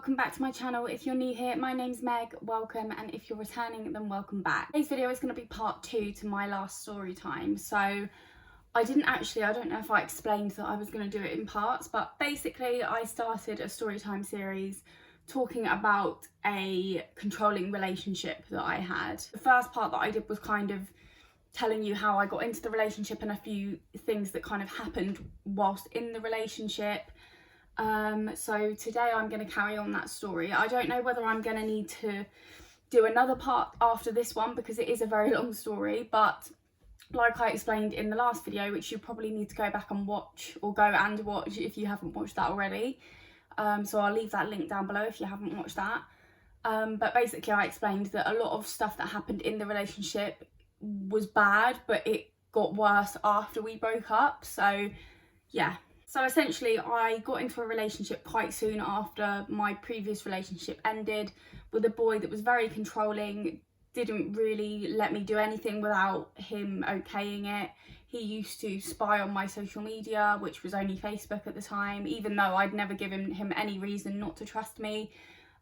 welcome back to my channel. If you're new here, my name's Meg, welcome, and if you're returning, then welcome back. Today's video is going to be part 2 to my last story time. So I don't know if I explained that I was going to do it in parts, but basically I started a story time series talking about a controlling relationship that I had. The first part that I did was kind of telling you how I got into the relationship and a few things that kind of happened whilst in the relationship. So today I'm going to carry on that story. I don't know whether I'm going to need to do another part after this one because it is a very long story, but like I explained in the last video, which you probably need to go back and watch, or go and watch if you haven't watched that already. So I'll leave that link down below if you haven't watched that. But basically I explained that a lot of stuff that happened in the relationship was bad, but it got worse after we broke up. So yeah. So essentially I got into a relationship quite soon after my previous relationship ended with a boy that was very controlling, didn't really let me do anything without him okaying it. He used to spy on my social media, which was only Facebook at the time, even though I'd never given him any reason not to trust me.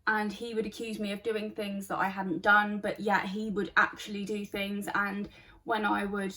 And he would accuse me of doing things that I hadn't done, but yet he would actually do things. And when I would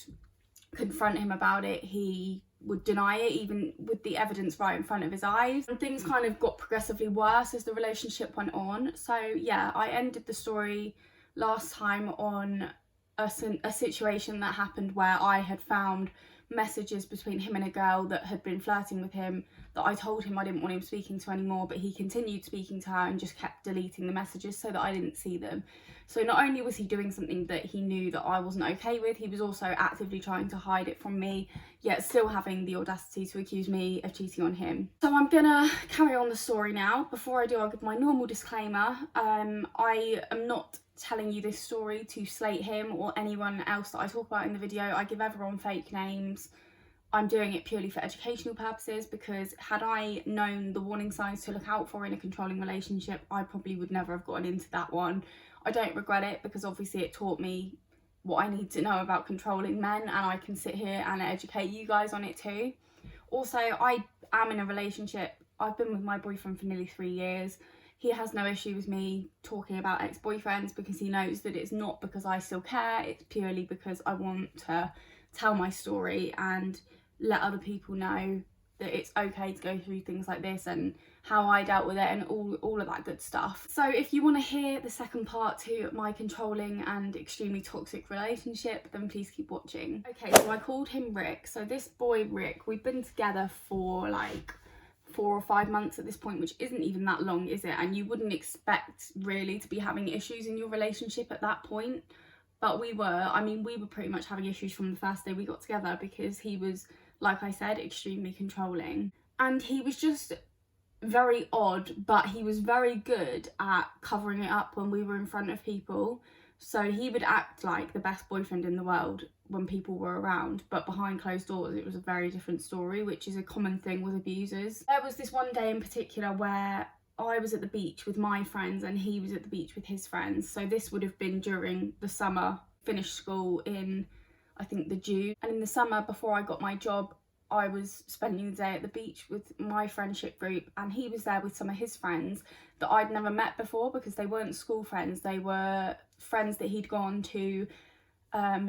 confront him about it, he would deny it, even with the evidence right in front of his eyes. And things kind of got progressively worse as the relationship went on. So yeah, I ended the story last time on a situation that happened where I had found messages between him and a girl that had been flirting with him that I told him I didn't want him speaking to anymore, but he continued speaking to her and just kept deleting the messages so that I didn't see them. So not only was he doing something that he knew that I wasn't okay with, he was also actively trying to hide it from me, yet still having the audacity to accuse me of cheating on him. So I'm gonna carry on the story now. Before I do, I'll give my normal disclaimer. I am not telling you this story to slate him or anyone else that I talk about in the video. I give everyone fake names. I'm doing it purely for educational purposes, because had I known the warning signs to look out for in a controlling relationship, I probably would never have gotten into that one. I don't regret it, because obviously it taught me what I need to know about controlling men, and I can sit here and educate you guys on it too. Also, I am in a relationship. I've been with my boyfriend for nearly 3 years. He has no issue with me talking about ex-boyfriends, because he knows that it's not because I still care, it's purely because I want to tell my story and let other people know that it's okay to go through things like this and how I dealt with it and all of that good stuff. So if you want to hear the second part to my controlling and extremely toxic relationship, then please keep watching. Okay, so I called him Rick. So this boy Rick, we've been together for like 4 or 5 months at this point, which isn't even that long, is it? And you wouldn't expect really to be having issues in your relationship at that point, but we were. I mean, we were pretty much having issues from the first day we got together, because he was, like I said, extremely controlling. And he was just very odd, but he was very good at covering it up when we were in front of people. So he would act like the best boyfriend in the world when people were around, but behind closed doors it was a very different story, which is a common thing with abusers. There was this one day in particular where I was at the beach with my friends and he was at the beach with his friends. So this would have been during the summer, finished school in, I think, the June. And in the summer, before I got my job, I was spending the day at the beach with my friendship group, and he was there with some of his friends that I'd never met before, because they weren't school friends. They were friends that he'd gone to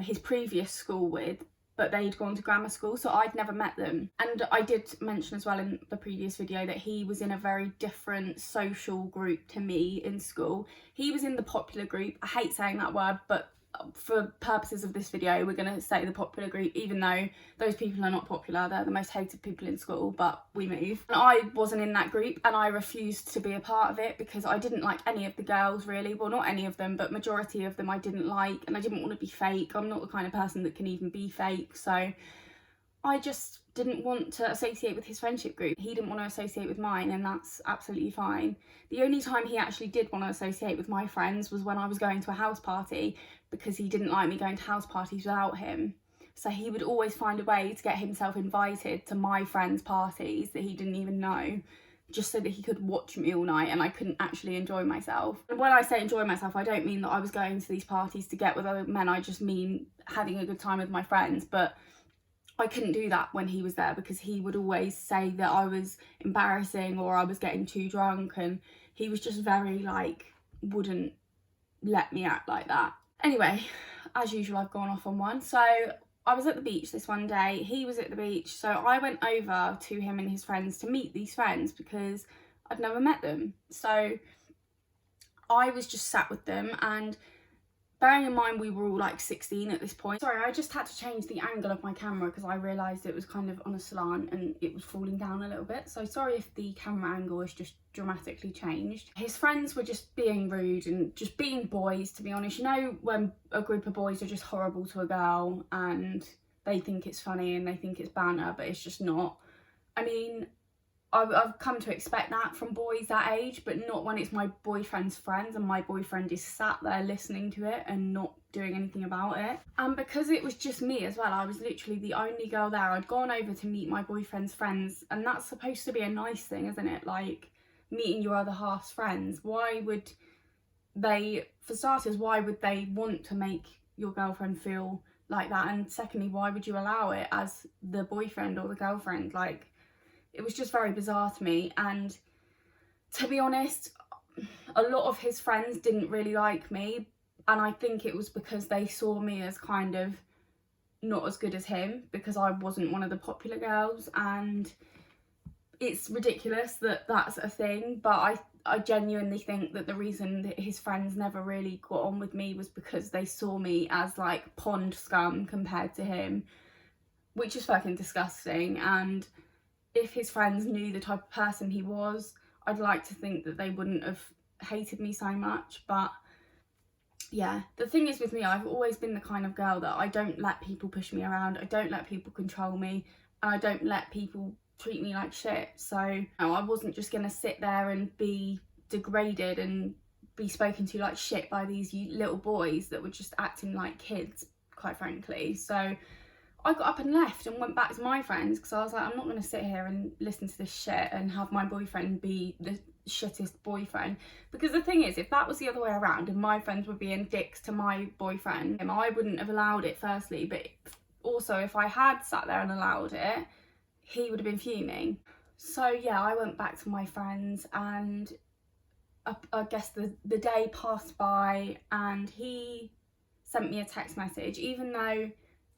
his previous school with, but they'd gone to grammar school, so I'd never met them. And I did mention as well in the previous video that he was in a very different social group to me in school. He was in the popular group. I hate saying that word, but for purposes of this video we're going to say the popular group, even though those people are not popular. They're the most hated people in school, but we move. And I wasn't in that group, and I refused to be a part of it because I didn't like any of the girls really. Well, not any of them, but majority of them I didn't like, and I didn't want to be fake. I'm not the kind of person that can even be fake, so I just didn't want to associate with his friendship group. He didn't want to associate with mine, and that's absolutely fine. The only time he actually did want to associate with my friends was when I was going to a house party, because he didn't like me going to house parties without him. So he would always find a way to get himself invited to my friends' parties that he didn't even know, just so that he could watch me all night and I couldn't actually enjoy myself. And when I say enjoy myself, I don't mean that I was going to these parties to get with other men. I just mean having a good time with my friends. But I couldn't do that when he was there, because he would always say that I was embarrassing or I was getting too drunk, and he was just very like, wouldn't let me act like that. Anyway, as usual, I've gone off on one. So I was at the beach this one day, he was at the beach, so I went over to him and his friends to meet these friends because I'd never met them. So I was just sat with them, and bearing in mind we were all like 16 at this point. Sorry, I just had to change the angle of my camera because I realised it was kind of on a slant and it was falling down a little bit. So sorry if the camera angle is just dramatically changed. His friends were just being rude and just being boys, to be honest. You know when a group of boys are just horrible to a girl and they think it's funny and they think it's banter, but it's just not. I mean, I've come to expect that from boys that age, but not when it's my boyfriend's friends and my boyfriend is sat there listening to it and not doing anything about it. And because it was just me as well, I was literally the only girl there. I'd gone over to meet my boyfriend's friends, and that's supposed to be a nice thing, isn't it? Like, meeting your other half's friends. Why would they, for starters, why would they want to make your girlfriend feel like that? And secondly, why would you allow it as the boyfriend or the girlfriend? Like, it was just very bizarre to me. And to be honest, a lot of his friends didn't really like me, and I think it was because they saw me as kind of not as good as him because I wasn't one of the popular girls. And it's ridiculous that that's a thing, but I genuinely think that the reason that his friends never really got on with me was because they saw me as like pond scum compared to him, which is fucking disgusting. And if his friends knew the type of person he was, I'd like to think that they wouldn't have hated me so much. But yeah, the thing is with me, I've always been the kind of girl that I don't let people push me around, I don't let people control me, and I don't let people treat me like shit. So no, I wasn't just gonna sit there and be degraded and be spoken to like shit by these little boys that were just acting like kids, quite frankly. So I got up and left and went back to my friends because I was like, I'm not going to sit here and listen to this shit and have my boyfriend be the shittest boyfriend. Because the thing is, if that was the other way around and my friends were being dicks to my boyfriend, I wouldn't have allowed it, firstly. But also, if I had sat there and allowed it, he would have been fuming. So yeah, I went back to my friends, and I guess the day passed by and he sent me a text message, even though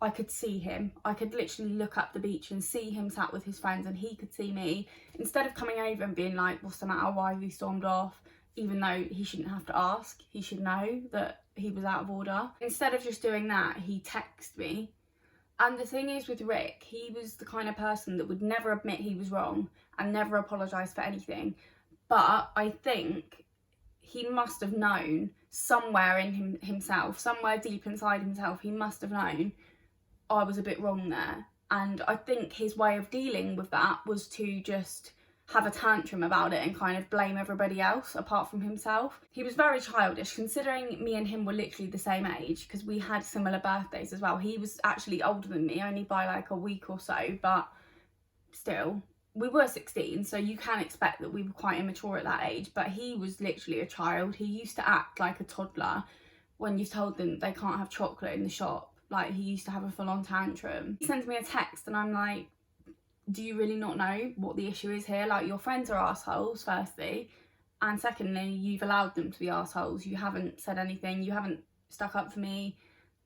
I could see him. I could literally look up the beach and see him sat with his friends, and he could see me. Instead of coming over and being like, what's the matter, why have you stormed off? Even though he shouldn't have to ask, he should know that he was out of order. Instead of just doing that, he texted me. And the thing is with Rick, he was the kind of person that would never admit he was wrong and never apologise for anything. But I think he must have known somewhere in himself, somewhere deep inside himself, he must have known I was a bit wrong there. And I think his way of dealing with that was to just have a tantrum about it and kind of blame everybody else apart from himself. He was very childish, considering me and him were literally the same age because we had similar birthdays as well. He was actually older than me, only by like a week or so, but still, we were 16, so you can expect that we were quite immature at that age. But he was literally a child. He used to act like a toddler when you told them they can't have chocolate in the shop. Like, he used to have a full-on tantrum. He sends me a text and I'm like, do you really not know what the issue is here? Like, your friends are assholes, firstly, and secondly, you've allowed them to be assholes. You haven't said anything, you haven't stuck up for me,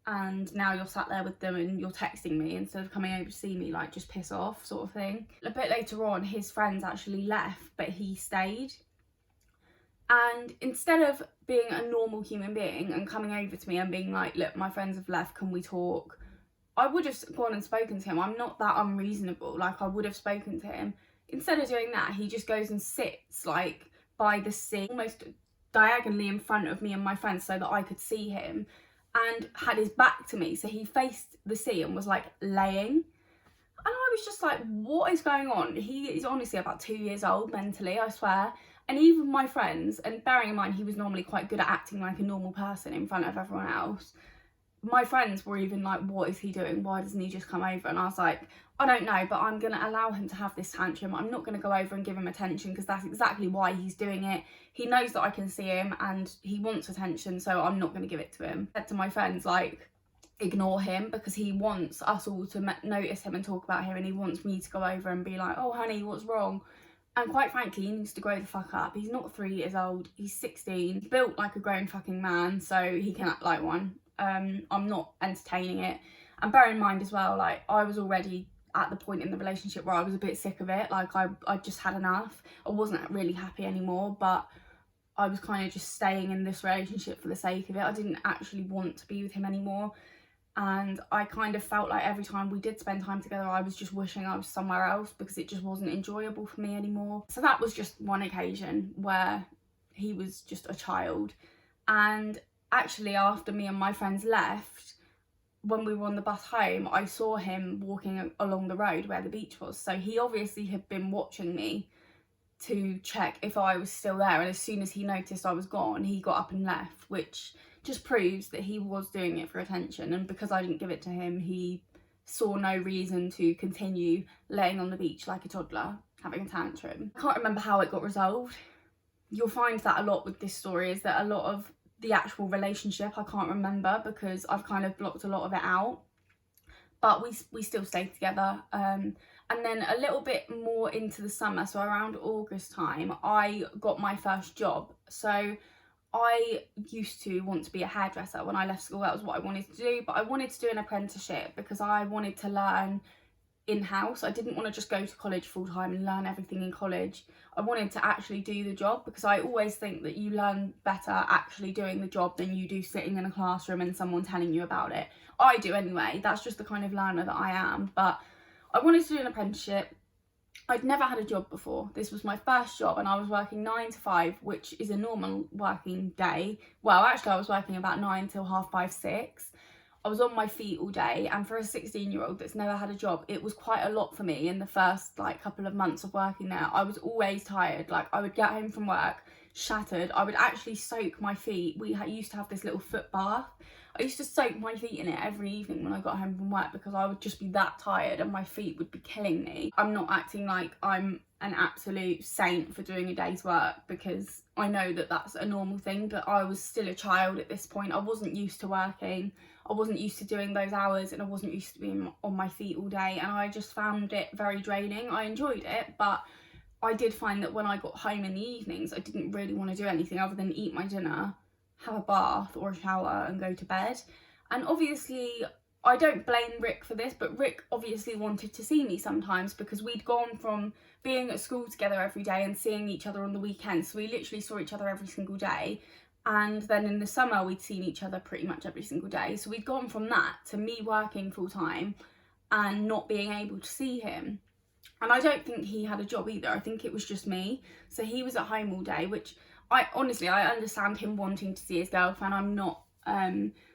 and now you're sat there with them and you're texting me instead of coming over to see me. Like, just piss off, sort of thing. A bit later on, his friends actually left, but he stayed. And instead of being a normal human being and coming over to me and being like, look, my friends have left, can we talk? I would have gone and spoken to him. I'm not that unreasonable. Like, I would have spoken to him. Instead of doing that, he just goes and sits like by the sea, almost diagonally in front of me and my friends so that I could see him, and had his back to me. So he faced the sea and was like laying. And I was just like, what is going on? He is honestly about 2 years old mentally, I swear. And even my friends, and bearing in mind he was normally quite good at acting like a normal person in front of everyone else, my friends were even like, what is he doing? Why doesn't he just come over? And I was like, I don't know, but I'm going to allow him to have this tantrum. I'm not going to go over and give him attention because that's exactly why he's doing it. He knows that I can see him and he wants attention, so I'm not going to give it to him. I said to my friends, like, ignore him because he wants us all to notice him and talk about him, and he wants me to go over and be like, oh honey, what's wrong? And quite frankly, he needs to grow the fuck up. He's not 3 years old, he's 16, he's built like a grown fucking man, so he can act like one. I'm not entertaining it. And bear in mind as well, like, I was already at the point in the relationship where I was a bit sick of it. Like, I just had enough. I wasn't really happy anymore, but I was kind of just staying in this relationship for the sake of it. I didn't actually want to be with him anymore. And I kind of felt like every time we did spend time together, I was just wishing I was somewhere else because it just wasn't enjoyable for me anymore. So that was just one occasion where he was just a child. And actually, after me and my friends left, when we were on the bus home, I saw him walking along the road where the beach was. So he obviously had been watching me to check if I was still there. And as soon as he noticed I was gone, he got up and left, which just proves that he was doing it for attention. And because I didn't give it to him, he saw no reason to continue laying on the beach like a toddler, having a tantrum. I can't remember how it got resolved. You'll find that a lot with this story, is that a lot of the actual relationship I can't remember because I've kind of blocked a lot of it out. But we still stayed together. And then a little bit more into the summer, so around August time, I got my first job. So I used to want to be a hairdresser when I left school. That was what I wanted to do, but I wanted to do an apprenticeship because I wanted to learn in-house. I didn't want to just go to college full-time and learn everything in college. I wanted to actually do the job because I always think that you learn better actually doing the job than you do sitting in a classroom and someone telling you about it. I do anyway. That's just the kind of learner that I am. But I wanted to do an apprenticeship. I'd never had a job before. This was my first job and I was working 9 to 5, which is a normal working day. Well, actually I was working about 9 till 5:30, 6. I was on my feet all day, and for a 16-year-old that's never had a job, it was quite a lot for me in the first like couple of months of working there. I was always tired. Like, I would get home from work shattered. I would actually soak my feet. We used to have this little foot bath. I used to soak my feet in it every evening when I got home from work because I would just be that tired and my feet would be killing me. I'm not acting like I'm an absolute saint for doing a day's work because I know that that's a normal thing, but I was still a child at this point. I wasn't used to working. I wasn't used to doing those hours, and I wasn't used to being on my feet all day, and I just found it very draining. I enjoyed it, but I did find that when I got home in the evenings, I didn't really want to do anything other than eat my dinner, have a bath or a shower and go to bed. And obviously I don't blame Rick for this, but Rick obviously wanted to see me sometimes because we'd gone from being at school together every day and seeing each other on the weekends. So we literally saw each other every single day. And then in the summer, we'd seen each other pretty much every single day. So we'd gone from that to me working full time and not being able to see him. And I don't think he had a job either. I think it was just me. So he was at home all day, which I understand him wanting to see his girlfriend. I'm not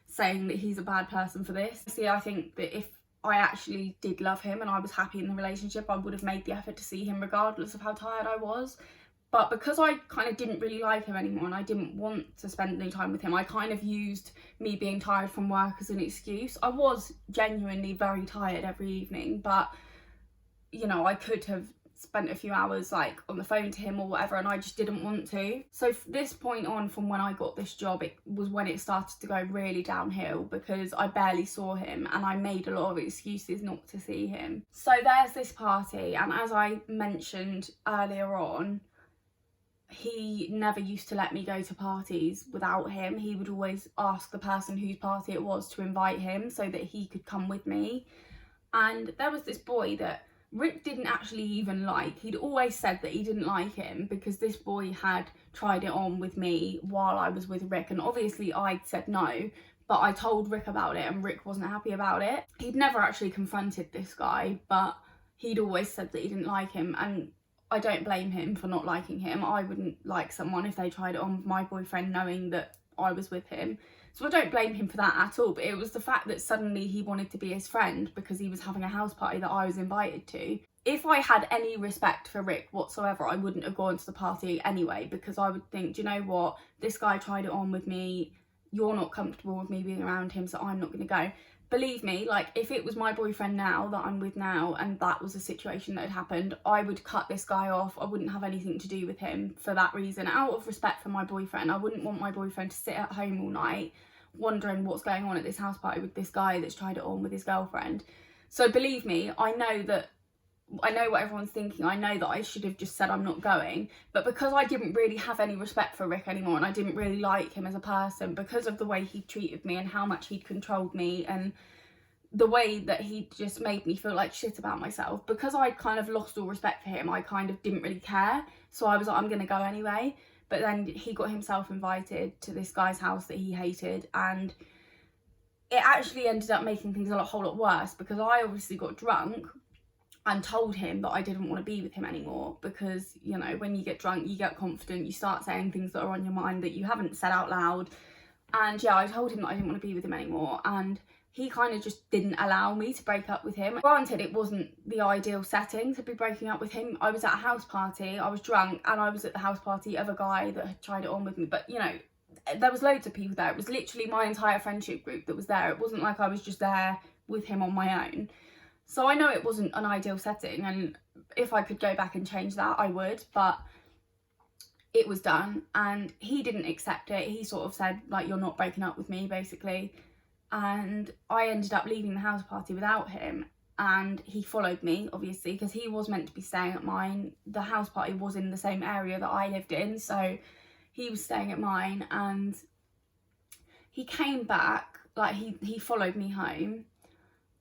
saying that he's a bad person for this. See, I think that if I actually did love him and I was happy in the relationship, I would have made the effort to see him regardless of how tired I was. But because I kind of didn't really like him anymore and I didn't want to spend any time with him, I kind of used me being tired from work as an excuse. I was genuinely very tired every evening, but, you know, I could have spent a few hours like on the phone to him or whatever, and I just didn't want to. So from this point on, from when I got this job, it was when it started to go really downhill because I barely saw him and I made a lot of excuses not to see him. So there's this party, and as I mentioned earlier on, he never used to let me go to parties without him. He would always ask the person whose party it was to invite him so that he could come with me. And there was this boy that Rick didn't actually even like. He'd always said that he didn't like him because this boy had tried it on with me while I was with Rick, and obviously I'd said no, but I told Rick about it and Rick wasn't happy about it. He'd never actually confronted this guy, but he'd always said that he didn't like him, and I don't blame him for not liking him. I wouldn't like someone if they tried it on with my boyfriend knowing that I was with him. So I don't blame him for that at all, but it was the fact that suddenly he wanted to be his friend because he was having a house party that I was invited to. If I had any respect for Rick whatsoever, I wouldn't have gone to the party anyway, because I would think, do you know what, this guy tried it on with me, you're not comfortable with me being around him, so I'm not going to go. Believe me, like, if it was my boyfriend now that I'm with now and that was a situation that had happened, I would cut this guy off. I wouldn't have anything to do with him for that reason. Out of respect for my boyfriend, I wouldn't want my boyfriend to sit at home all night wondering what's going on at this house party with this guy that's tried it on with his girlfriend. So believe me, I know that I know what everyone's thinking. I know that I should have just said I'm not going. But because I didn't really have any respect for Rick anymore, and I didn't really like him as a person because of the way he treated me and how much he'd controlled me and the way that he just made me feel like shit about myself, because I'd kind of lost all respect for him, I kind of didn't really care. So I was like, I'm going to go anyway. But then he got himself invited to this guy's house that he hated, and it actually ended up making things a whole lot worse, because I obviously got drunk and told him that I didn't want to be with him anymore, because, you know, when you get drunk, you get confident, you start saying things that are on your mind that you haven't said out loud. And yeah, I told him that I didn't want to be with him anymore, and he kind of just didn't allow me to break up with him. Granted, it wasn't the ideal setting to be breaking up with him. I was at a house party, I was drunk, and I was at the house party of a guy that had tried it on with me. But, you know, there was loads of people there. It was literally my entire friendship group that was there. It wasn't like I was just there with him on my own. So I know it wasn't an ideal setting, and if I could go back and change that, I would. But it was done, and he didn't accept it. He sort of said, like, you're not breaking up with me, basically. And I ended up leaving the house party without him, and he followed me, obviously, because he was meant to be staying at mine. The house party was in the same area that I lived in, so he was staying at mine, and he came back, like, he followed me home,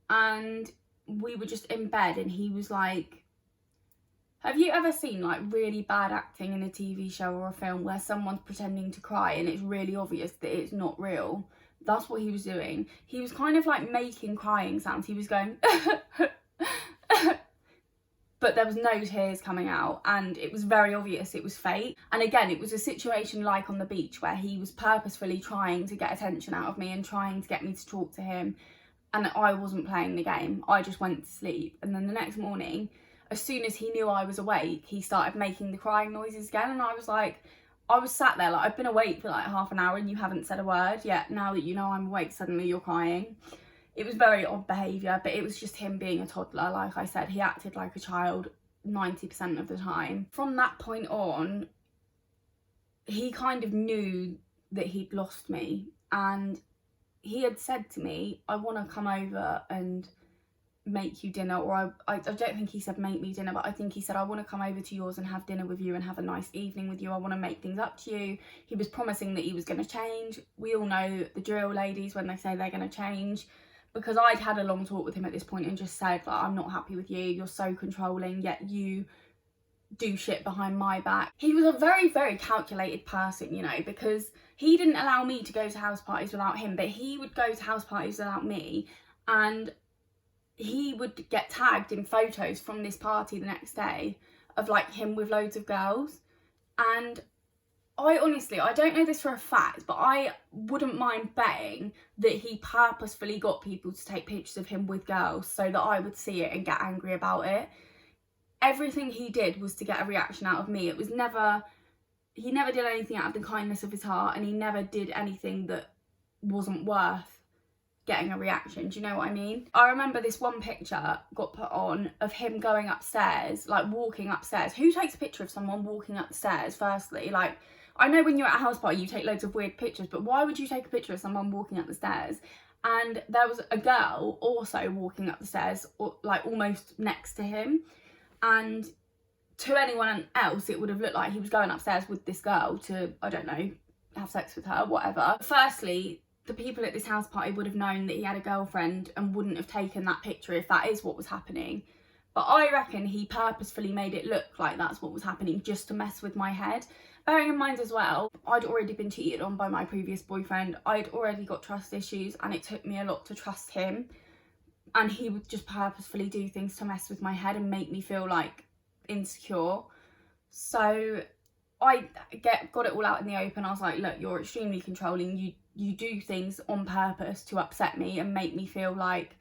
and we were just in bed, and he was like, have you ever seen, like, really bad acting in a TV show or a film where someone's pretending to cry and it's really obvious that it's not real? That's what he was doing. He was kind of like making crying sounds. He was going but there was no tears coming out, and it was very obvious it was fake. And again, it was a situation like on the beach where he was purposefully trying to get attention out of me and trying to get me to talk to him, and I wasn't playing the game. I just went to sleep. And then the next morning, as soon as he knew I was awake, he started making the crying noises again, and I was like, I was sat there, like, I've been awake for like half an hour and you haven't said a word yet. Now that you know I'm awake, suddenly you're crying. It was very odd behaviour, but it was just him being a toddler. Like I said, he acted like a child 90% of the time. From that point on, he kind of knew that he'd lost me, and he had said to me, I want to come over and make you dinner, or I don't think he said make me dinner, but I think he said, I want to come over to yours and have dinner with you and have a nice evening with you. I want to make things up to you. He was promising that he was going to change. We all know the drill, ladies, when they say they're going to change, because I'd had a long talk with him at this point and just said, like, I'm not happy with you, you're so controlling, yet you do shit behind my back. He was a very, very calculated person, you know, because he didn't allow me to go to house parties without him, but he would go to house parties without me, and he would get tagged in photos from this party the next day of like him with loads of girls. And I honestly, I don't know this for a fact, but I wouldn't mind betting that he purposefully got people to take pictures of him with girls so that I would see it and get angry about it. Everything he did was to get a reaction out of me. It was never, he never did anything out of the kindness of his heart, and he never did anything that wasn't worth getting a reaction. Do you know what I mean? I remember this one picture got put on of him going upstairs, like walking upstairs. Who takes a picture of someone walking up the stairs, firstly? Like, I know when you're at a house party you take loads of weird pictures, but why would you take a picture of someone walking up the stairs? And there was a girl also walking up the stairs, like almost next to him, and to anyone else it would have looked like he was going upstairs with this girl to, I don't know, have sex with her, whatever. Firstly, the people at this house party would have known that he had a girlfriend and wouldn't have taken that picture if that is what was happening. But I reckon he purposefully made it look like that's what was happening just to mess with my head. Bearing in mind as well, I'd already been cheated on by my previous boyfriend. I'd already got trust issues, and it took me a lot to trust him. And he would just purposefully do things to mess with my head and make me feel like insecure. So I got it all out in the open. I was like, look, you're extremely controlling. You do things on purpose to upset me and make me feel like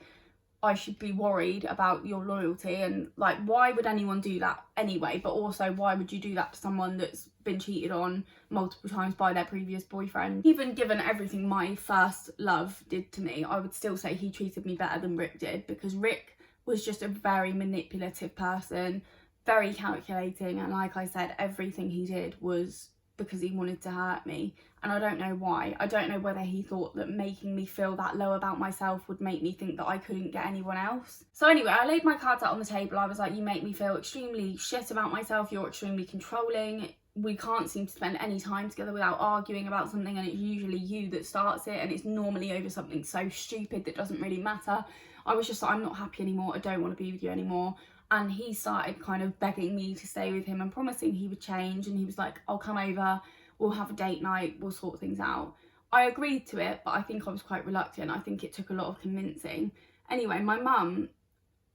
I should be worried about your loyalty, and like, why would anyone do that anyway? But also, why would you do that to someone that's been cheated on multiple times by their previous boyfriend? Even given everything my first love did to me, I would still say he treated me better than Rick did, because Rick was just a very manipulative person, very calculating, and like I said, everything he did was because he wanted to hurt me, and I don't know why. I don't know whether he thought that making me feel that low about myself would make me think that I couldn't get anyone else. So anyway, I laid my cards out on the table. I was like, you make me feel extremely shit about myself, you're extremely controlling, we can't seem to spend any time together without arguing about something, and it's usually you that starts it, and it's normally over something so stupid that doesn't really matter. I was just like, I'm not happy anymore, I don't want to be with you anymore. And he started kind of begging me to stay with him and promising he would change, and he was like, I'll come over, we'll have a date night, we'll sort things out. I agreed to it, but I think I was quite reluctant. I think it took a lot of convincing. Anyway,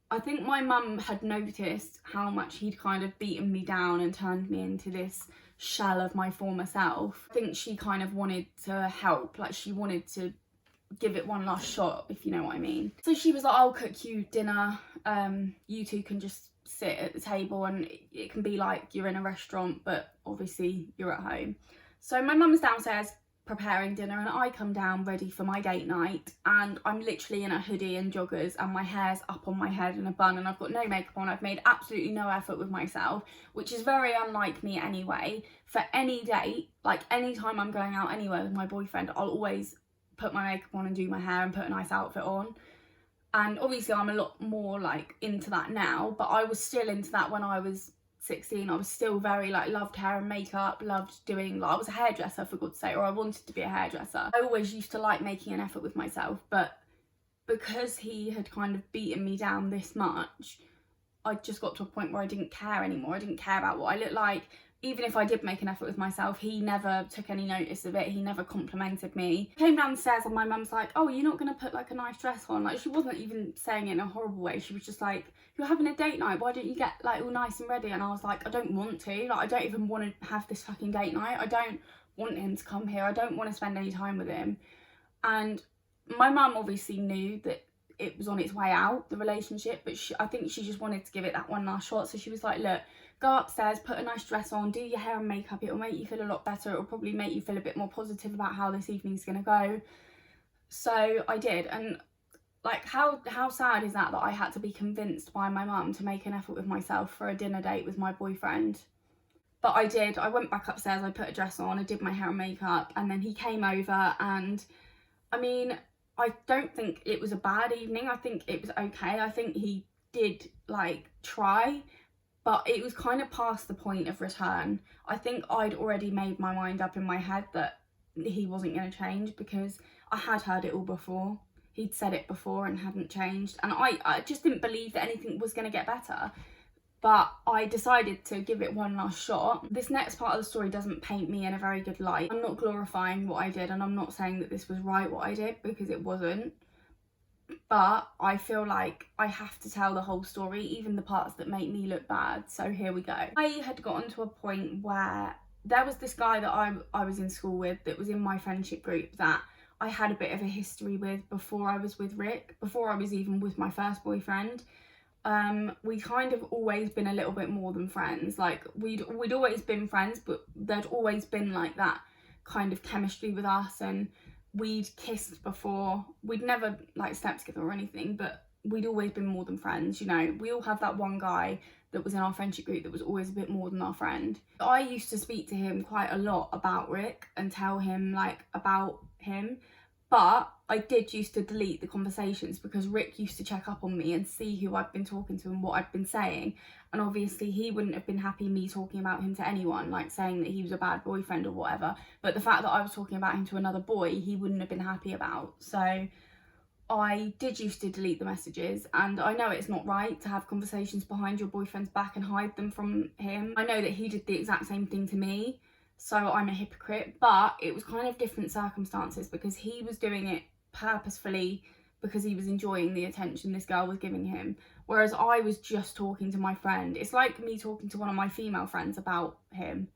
I think my mum had noticed how much he'd kind of beaten me down and turned me into this shell of my former self. I think she kind of wanted to help, like she wanted to give it one last shot, if you know what I mean. So she was like, I'll cook you dinner, you two can just sit at the table, and it can be like you're in a restaurant, but obviously you're at home. So my mum's downstairs preparing dinner, and I come down ready for my date night, and I'm literally in a hoodie and joggers, and my hair's up on my head in a bun, and I've got no makeup on. I've made absolutely no effort with myself, which is very unlike me anyway. For any date, like any time I'm going out anywhere with my boyfriend, I'll always put my makeup on and do my hair and put a nice outfit on. And obviously I'm a lot more like into that now, but I was still into that when I was 16. I was still very like, loved hair and makeup, loved doing, like I was a hairdresser for God's sake, or I wanted to be a hairdresser. I always used to like making an effort with myself, but because he had kind of beaten me down this much, I just got to a point where I didn't care anymore. I didn't care about what I looked like. Even if I did make an effort with myself, he never took any notice of it. He never complimented me. Came downstairs and my mum's like, oh, you're not going to put like a nice dress on? Like, she wasn't even saying it in a horrible way. She was just like, you're having a date night, why don't you get like all nice and ready? And I was like, I don't want to. Like, I don't even want to have this fucking date night. I don't want him to come here. I don't want to spend any time with him. And my mum obviously knew that it was on its way out, the relationship, but I think she just wanted to give it that one last shot. So she was like, look, go upstairs, put a nice dress on, do your hair and makeup, it'll make you feel a lot better, it'll probably make you feel a bit more positive about how this evening's gonna go. So I did, and like how sad is that I had to be convinced by my mum to make an effort with myself for a dinner date with my boyfriend. But I did. I went back upstairs, I put a dress on, I did my hair and makeup, and then he came over, and I mean, I don't think it was a bad evening. I think it was okay. I think he did like try, but it was kind of past the point of return. I think I'd already made my mind up in my head that he wasn't going to change, because I had heard it all before. He'd said it before and hadn't changed, and I just didn't believe that anything was going to get better. But I decided to give it one last shot. This next part of the story doesn't paint me in a very good light. I'm not glorifying what I did, and I'm not saying that this was right what I did, because it wasn't. But I feel like I have to tell the whole story, even the parts that make me look bad. So here we go. I had gotten to a point where there was this guy that I was in school with, that was in my friendship group, that I had a bit of a history with before I was with Rick, before I was even with my first boyfriend. We kind of always been a little bit more than friends. Like we'd always been friends, but there'd always been like that kind of chemistry with us, and we'd kissed before. We'd never like slept together or anything, but we'd always been more than friends. You know, we all have that one guy that was in our friendship group that was always a bit more than our friend. I used to speak to him quite a lot about Rick and tell him like about him, but I did used to delete the conversations, because Rick used to check up on me and see who I'd been talking to and what I'd been saying, and obviously he wouldn't have been happy me talking about him to anyone, like saying that he was a bad boyfriend or whatever, but the fact that I was talking about him to another boy, he wouldn't have been happy about. So I did used to delete the messages, and I know it's not right to have conversations behind your boyfriend's back and hide them from him. I know that he did the exact same thing to me, so I'm a hypocrite, but it was kind of different circumstances, because he was doing it purposefully because he was enjoying the attention this girl was giving him, whereas I was just talking to my friend. It's like me talking to one of my female friends about him,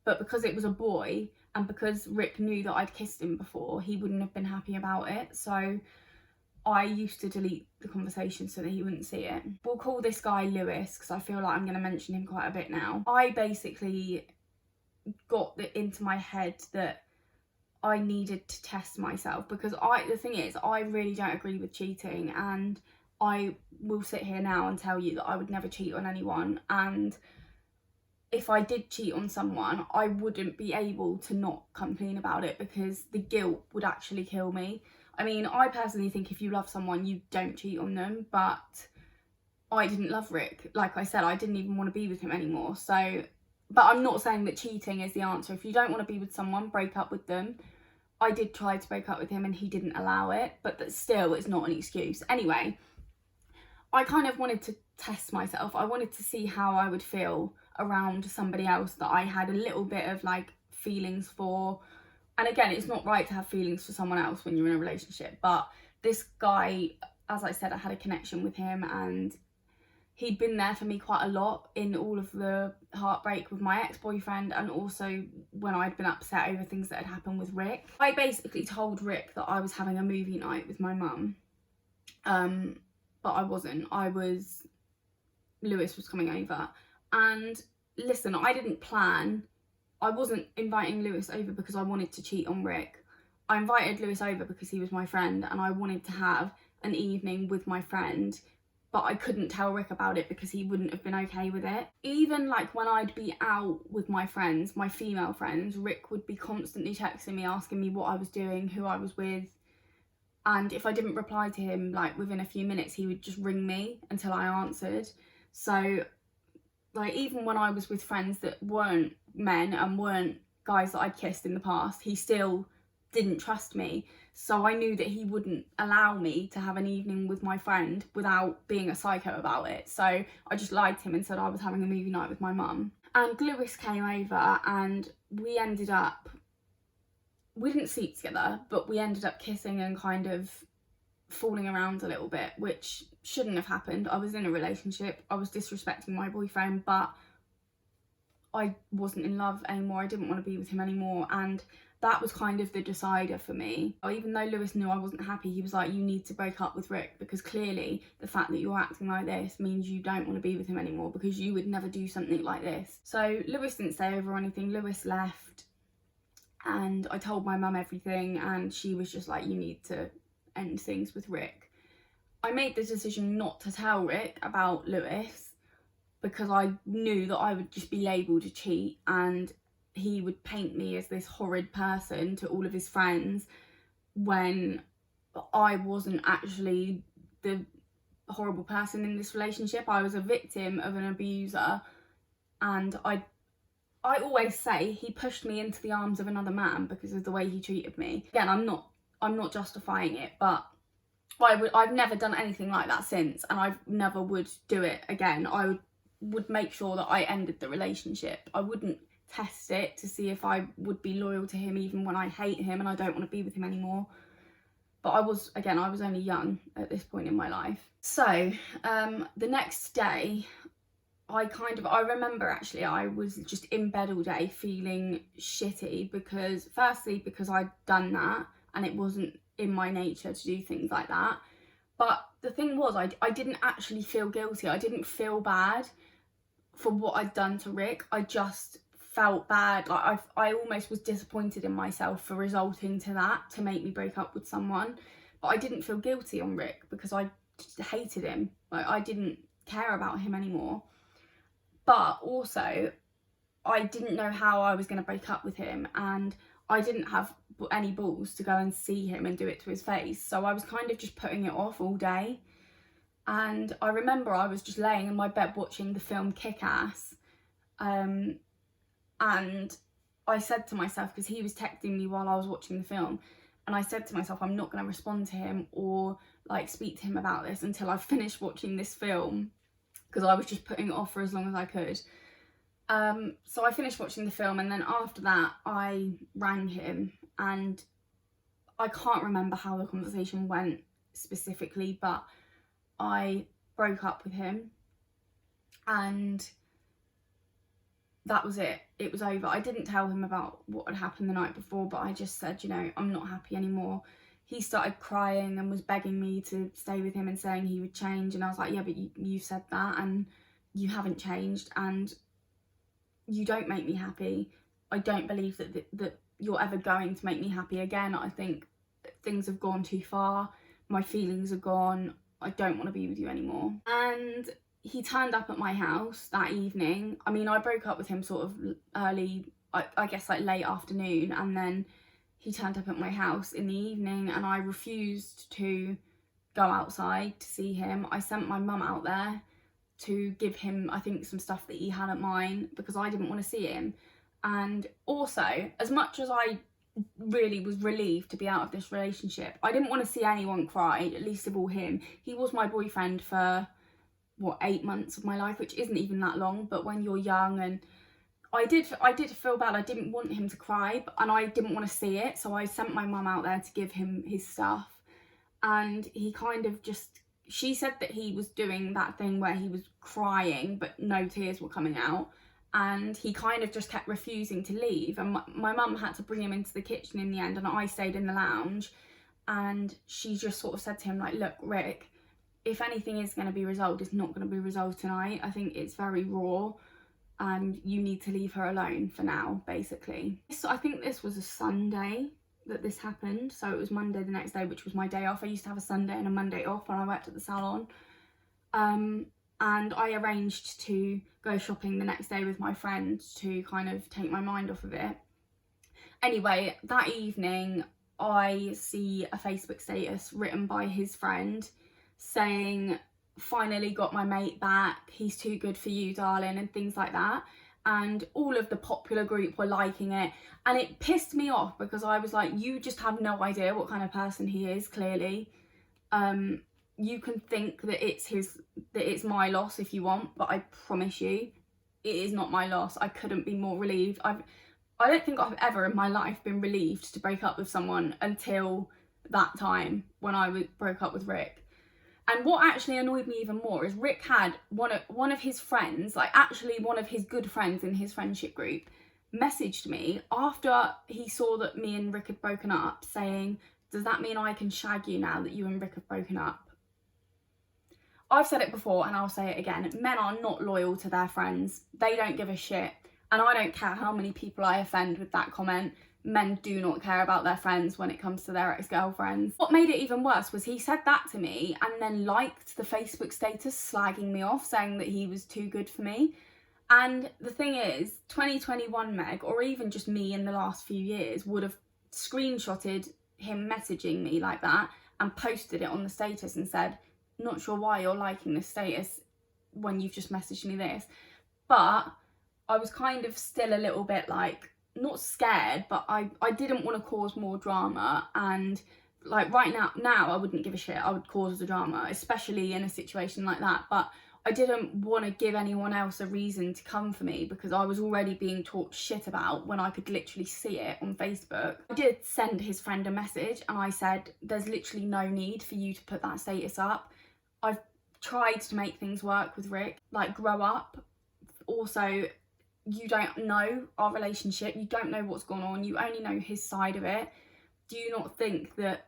but because it was a boy, and because Rick knew that I'd kissed him before, he wouldn't have been happy about it. So I used to delete the conversation so that he wouldn't see it. We'll call this guy Lewis, because I feel like I'm going to mention him quite a bit now. I basically got into my head that I needed to test myself, because the thing is, I really don't agree with cheating, and I will sit here now and tell you that I would never cheat on anyone, and if I did cheat on someone, I wouldn't be able to not come clean about it, because the guilt would actually kill me. I mean, I personally think if you love someone, you don't cheat on them, but I didn't love Rick. Like I said, I didn't even want to be with him anymore. So, but I'm not saying that cheating is the answer. If you don't want to be with someone, break up with them. I did try to break up with him and he didn't allow it, but that still, it's not an excuse. Anyway, I kind of wanted to test myself. I wanted to see how I would feel around somebody else that I had a little bit of like feelings for. And again, it's not right to have feelings for someone else when you're in a relationship, but this guy, as I said, I had a connection with him, and he'd been there for me quite a lot in all of the heartbreak with my ex-boyfriend, and also when I'd been upset over things that had happened with Rick. I basically told Rick that I was having a movie night with my mum, but I wasn't. Lewis was coming over, and listen, I didn't plan. I wasn't inviting Lewis over because I wanted to cheat on Rick. I invited Lewis over because he was my friend and I wanted to have an evening with my friend, but I couldn't tell Rick about it because he wouldn't have been okay with it. Even like when I'd be out with my friends, my female friends, Rick would be constantly texting me, asking me what I was doing, who I was with. And if I didn't reply to him, like within a few minutes, he would just ring me until I answered. So like even when I was with friends that weren't men and weren't guys that I'd kissed in the past, he still didn't trust me. So I knew that he wouldn't allow me to have an evening with my friend without being a psycho about it. So I just lied to him and said I was having a movie night with my mum. And Lewis came over and we didn't sleep together, but we ended up kissing and kind of falling around a little bit, which shouldn't have happened. I was in a relationship, I was disrespecting my boyfriend, but I wasn't in love anymore. I didn't want to be with him anymore, and that was kind of the decider for me. Even though Lewis knew I wasn't happy, he was like, you need to break up with Rick, because clearly the fact that you're acting like this means you don't want to be with him anymore, because you would never do something like this. So Lewis didn't stay over or anything. Lewis left and I told my mum everything, and she was just like, you need to end things with Rick. I made the decision not to tell Rick about Lewis because I knew that I would just be labelled a cheat and he would paint me as this horrid person to all of his friends when I wasn't actually the horrible person in this relationship. I was a victim of an abuser, and I always say he pushed me into the arms of another man because of the way he treated me. Again, I'm not justifying it, but I've never done anything like that since, and I never would do it again. I would make sure that I ended the relationship. I wouldn't test it to see if I would be loyal to him even when I hate him and I don't want to be with him anymore. But I was only young at this point in my life. So the next day, I remember actually I was just in bed all day feeling shitty because I'd done that and it wasn't in my nature to do things like that. But the thing was, I didn't actually feel guilty. I didn't feel bad for what I'd done to Rick. I just felt bad. Like I almost was disappointed in myself for resorting to that to make me break up with someone. But I didn't feel guilty on Rick because I just hated him. Like I didn't care about him anymore. But also, I didn't know how I was going to break up with him, and I didn't have any balls to go and see him and do it to his face. So I was kind of just putting it off all day. And I remember I was just laying in my bed watching the film Kick-Ass. And I said to myself, because he was texting me while I was watching the film, and I said to myself, I'm not going to respond to him or like speak to him about this until I finished watching this film, because I was just putting it off for as long as I could. So I finished watching the film, and then after that I rang him, and I can't remember how the conversation went specifically, but I broke up with him and that was it. It was over. I didn't tell him about what had happened the night before, but I just said, you know, I'm not happy anymore. He started crying and was begging me to stay with him and saying he would change, and I was like, yeah, but you said that and you haven't changed and you don't make me happy. I don't believe that you're ever going to make me happy again. I think things have gone too far. My feelings are gone. I don't want to be with you anymore. And he turned up at my house that evening. I mean, I broke up with him sort of early, I guess like late afternoon, and then he turned up at my house in the evening, and I refused to go outside to see him. I sent my mum out there to give him, I think, some stuff that he had at mine, because I didn't want to see him. And also, as much as I really was relieved to be out of this relationship, I didn't want to see anyone cry, at least of all him. He was my boyfriend for, what, 8 months of my life, which isn't even that long, but when you're young, and I did feel bad. I didn't want him to cry, and I didn't want to see it, so I sent my mum out there to give him his stuff. And he kind of just, she said that he was doing that thing where he was crying but no tears were coming out, and he kind of just kept refusing to leave. And my mum had to bring him into the kitchen in the end, and I stayed in the lounge. And she just sort of said to him, like, look, Rick, if anything is going to be resolved, it's not going to be resolved tonight. I think it's very raw, and you need to leave her alone for now, basically. So I think this was a Sunday that this happened, so it was Monday the next day, which was my day off. I used to have a Sunday and a Monday off when I worked at the salon, and I arranged to go shopping the next day with my friend to kind of take my mind off of it. Anyway, that evening I see a Facebook status written by his friend saying, finally got my mate back, he's too good for you, darling, and things like that. And all of the popular group were liking it, and it pissed me off, because I was like, you just have no idea what kind of person he is, clearly. You can think that it's my loss if you want, but I promise you it is not my loss. I couldn't be more relieved. I don't think I've ever in my life been relieved to break up with someone until that time when I broke up with Rick. And what actually annoyed me even more is Rick had one of his friends, like actually one of his good friends in his friendship group, messaged me after he saw that me and Rick had broken up, saying, does that mean I can shag you now that you and Rick have broken up? I've said it before and I'll say it again. Men are not loyal to their friends. They don't give a shit. And I don't care how many people I offend with that comment. Men do not care about their friends when it comes to their ex-girlfriends. What made it even worse was he said that to me and then liked the Facebook status slagging me off, saying that he was too good for me. And the thing is, 2021 Meg, or even just me in the last few years, would have screenshotted him messaging me like that and posted it on the status and said, not sure why you're liking this status when you've just messaged me this. But I was kind of still a little bit like, not scared, but I didn't want to cause more drama. And like right now I wouldn't give a shit. I would cause the drama, especially in a situation like that. But I didn't want to give anyone else a reason to come for me, because I was already being talked shit about when I could literally see it on Facebook. I did send his friend a message and I said, there's literally no need for you to put that status up. I've tried to make things work with Rick, like grow up. Also, you don't know our relationship, you don't know what's gone on, you only know his side of it. Do you not think that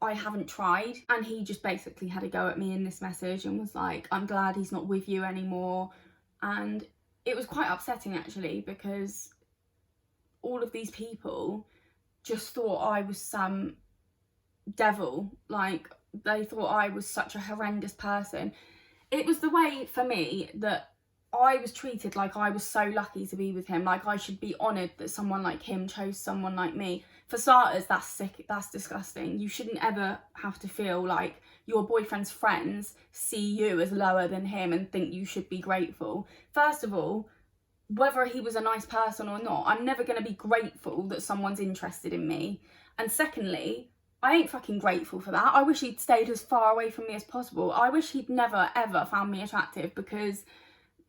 I haven't tried? And he just basically had a go at me in this message and was like, I'm glad he's not with you anymore. And it was quite upsetting actually, because all of these people just thought I was some devil. Like, they thought I was such a horrendous person. It was the way for me that I was treated, like I was so lucky to be with him. Like I should be honoured that someone like him chose someone like me. For starters, that's sick, that's disgusting. You shouldn't ever have to feel like your boyfriend's friends see you as lower than him and think you should be grateful. First of all, whether he was a nice person or not, I'm never going to be grateful that someone's interested in me. And secondly, I ain't fucking grateful for that. I wish he'd stayed as far away from me as possible. I wish he'd never ever found me attractive, because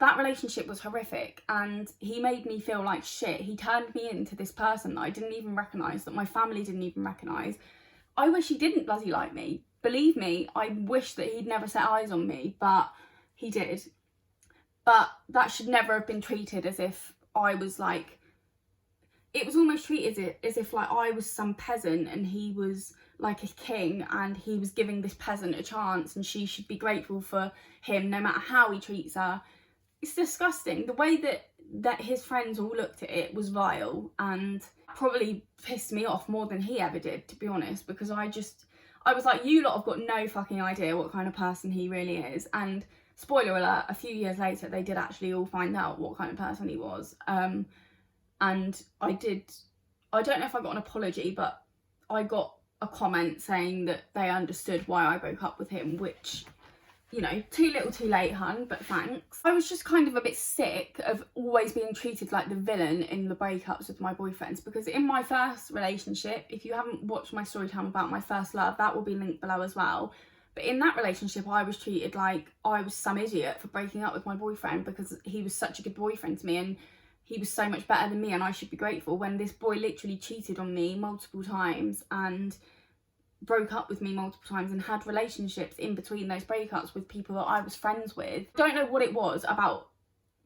that relationship was horrific and he made me feel like shit. He turned me into this person that I didn't even recognise, that my family didn't even recognise. I wish he didn't bloody like me. Believe me, I wish that he'd never set eyes on me, but he did. But that should never have been treated as if I was like, it was almost treated as if like I was some peasant and he was like a king and he was giving this peasant a chance and she should be grateful for him no matter how he treats her. It's disgusting. The way that his friends all looked at it was vile, and probably pissed me off more than he ever did, to be honest, because I I was like, you lot have got no fucking idea what kind of person he really is. And spoiler alert, a few years later, they did actually all find out what kind of person he was. And I don't know if I got an apology, but I got a comment saying that they understood why I broke up with him, which, you know, too little too late, hun, but thanks. I was just kind of a bit sick of always being treated like the villain in the breakups with my boyfriends, because in my first relationship, if you haven't watched my story time about my first love, that will be linked below as well. But in that relationship, I was treated like I was some idiot for breaking up with my boyfriend because he was such a good boyfriend to me and he was so much better than me and I should be grateful, when this boy literally cheated on me multiple times and broke up with me multiple times and had relationships in between those breakups with people that I was friends with. Don't know what it was about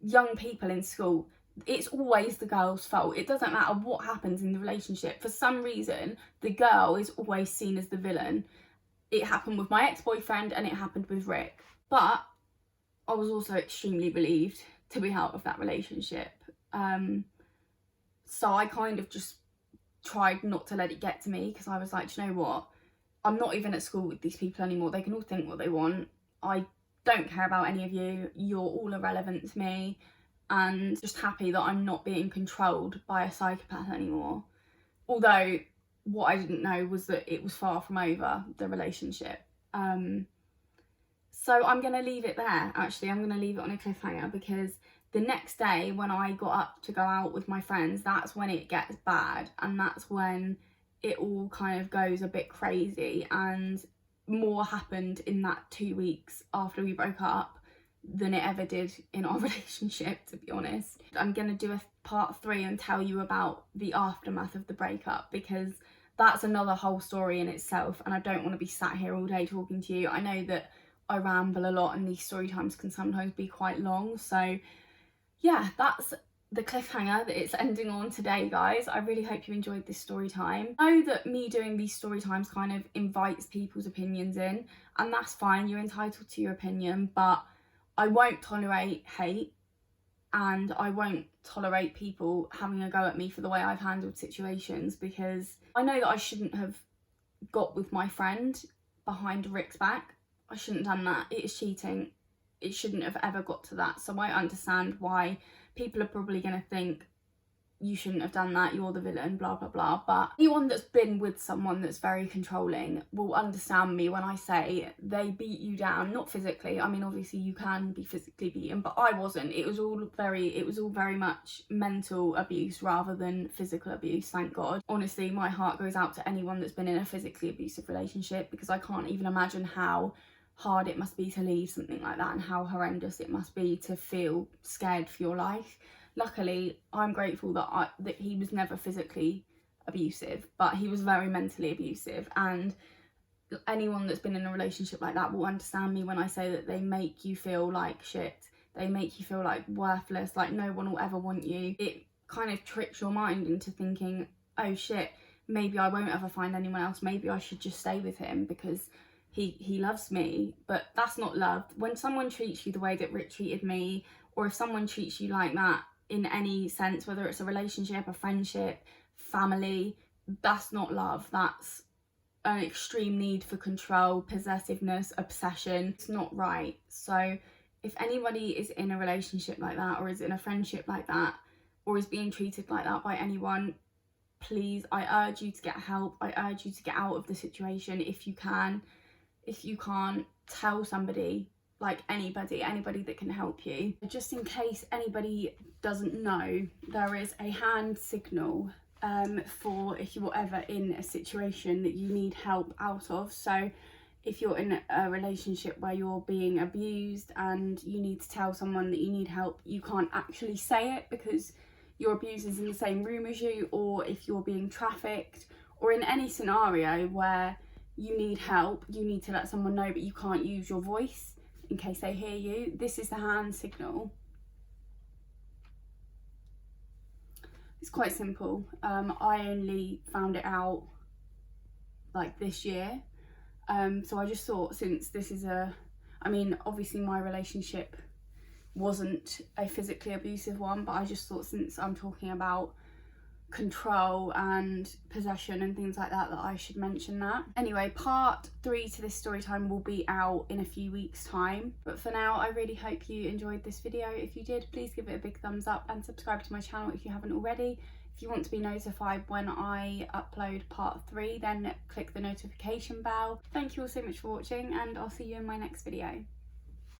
young people in school. It's always the girl's fault. It doesn't matter what happens in the relationship. For some reason, the girl is always seen as the villain. It happened with my ex-boyfriend and it happened with Rick. But I was also extremely relieved to be out of that relationship. So I kind of just tried not to let it get to me, because I was like, do you know what? I'm not even at school with these people anymore. They can all think what they want. I don't care about any of you. You're all irrelevant to me. And just happy that I'm not being controlled by a psychopath anymore. Although what I didn't know was that it was far from over, the relationship. So I'm going to leave it there, actually. I'm going to leave it on a cliffhanger, because the next day when I got up to go out with my friends, that's when it gets bad, and that's when it all kind of goes a bit crazy, and more happened in that 2 weeks after we broke up than it ever did in our relationship, to be honest. I'm going to do a part 3 and tell you about the aftermath of the breakup, because that's another whole story in itself, and I don't want to be sat here all day talking to you. I know that I ramble a lot and these story times can sometimes be quite long, so yeah, that's the cliffhanger that it's ending on today, guys. I really hope you enjoyed this story time. I know that me doing these story times kind of invites people's opinions in, and that's fine, you're entitled to your opinion, but I won't tolerate hate, and I won't tolerate people having a go at me for the way I've handled situations, because I know that I shouldn't have got with my friend behind Rick's back. I shouldn't have done that. It is cheating. It shouldn't have ever got to that. So I understand why people are probably going to think you shouldn't have done that, you're the villain, blah blah blah. But anyone that's been with someone that's very controlling will understand me when I say they beat you down, not physically. I mean, obviously you can be physically beaten, but I wasn't. It was all very much mental abuse rather than physical abuse, thank God. Honestly, my heart goes out to anyone that's been in a physically abusive relationship, because I can't even imagine how hard it must be to leave something like that, and how horrendous it must be to feel scared for your life. Luckily, I'm grateful that he was never physically abusive, but he was very mentally abusive, and anyone that's been in a relationship like that will understand me when I say that they make you feel like shit. They make you feel like worthless, like no one will ever want you. It kind of tricks your mind into thinking, oh shit, maybe I won't ever find anyone else, maybe I should just stay with him because he loves me. But that's not love. When someone treats you the way that Rick treated me, or if someone treats you like that in any sense, whether it's a relationship, a friendship, family, that's not love. That's an extreme need for control, possessiveness, obsession. It's not right. So if anybody is in a relationship like that, or is in a friendship like that, or is being treated like that by anyone, please, I urge you to get help. I urge you to get out of the situation if you can. If you can't, tell somebody, like anybody that can help you. Just in case anybody doesn't know, there is a hand signal for if you're ever in a situation that you need help out of. So if you're in a relationship where you're being abused and you need to tell someone that you need help, you can't actually say it because your abuser's in the same room as you, or if you're being trafficked, or in any scenario where you need help, you need to let someone know, but you can't use your voice in case they hear you. This is the hand signal. It's quite simple. I only found it out like this year. So I just thought, since this is I mean, obviously my relationship wasn't a physically abusive one, but I just thought, since I'm talking about control and possession and things like that, that I should mention that. Anyway, part 3 to this story time will be out in a few weeks time, but for now I really hope you enjoyed this video. If you did, please give it a big thumbs up and subscribe to my channel if you haven't already. If you want to be notified when I upload part 3, then click the notification bell. Thank you all so much for watching, and I'll see you in my next video.